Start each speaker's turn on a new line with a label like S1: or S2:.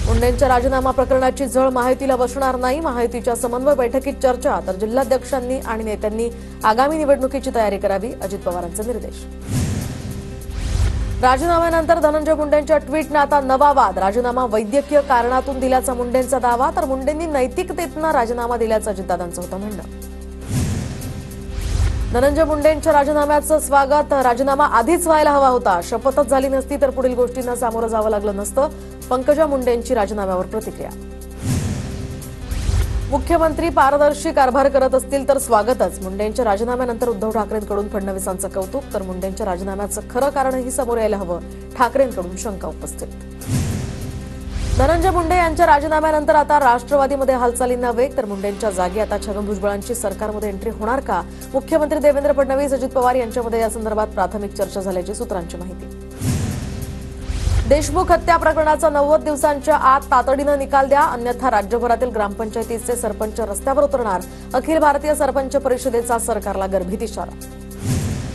S1: मुंडेंच्या राजीनामा प्रकरणाची झळ महायुतीला बसणार नाही. महायुतीच्या समन्वय बैठकीत चर्चा, तर जिल्हाध्यक्षांनी आणि नेत्यांनी आगामी निवडणुकीची तयारी करावी, अजित पवारांचे निर्देश. राजीनाम्यानंतर धनंजय मुंडेंच्या ट्विटनं आता नवा वाद. राजीनामा वैद्यकीय कारणातून दिल्याचा मुंडेंचा दावा, तर मुंडेंनी नैतिकतेतनं राजीनामा दिल्याचं अजितदादांचं होतं म्हणणं. धनंजय मुंडेंच्या राजीनाम्याचं स्वागत. राजीनामा आधीच व्हायला हवा होता. शपथच झाली नसती तर पुढील गोष्टींना सामोरं जावं लागलं नसतं. पंकजा मुंडेंची राजीनाम्यावर प्रतिक्रिया. मुख्यमंत्री पारदर्शी कारभार करत असतील तर स्वागतच. मुंडेंच्या राजीनाम्यानंतर उद्धव ठाकरेंकडून फडणवीसांचं कौतुक, तर मुंडेंच्या राजीनाम्याचं खरं कारणही समोर यायला हवं, ठाकरेंकडून शंका उपस्थित. धनंजय मुंडे यांच्या राजीनाम्यानंतर आता राष्ट्रवादीमध्ये हालचालींना वेग, तर मुंडेंच्या जागी आता छगन भुजबळांची सरकारमध्ये एंट्री होणार का? मुख्यमंत्री देवेंद्र फडणवीस, अजित पवार यांच्यामध्ये या संदर्भात प्राथमिक चर्चा झाल्याची सूत्रांची माहिती. देशमुख हत्या प्रकरणाचा 90 दिवसांच्या आत तातडीनं निकाल द्या, अन्यथा राज्यभरातील ग्रामपंचायतीचे सरपंच रस्त्यावर उतरणार. अखिल भारतीय सरपंच परिषदेचा सरकारला गर्भित इशारा.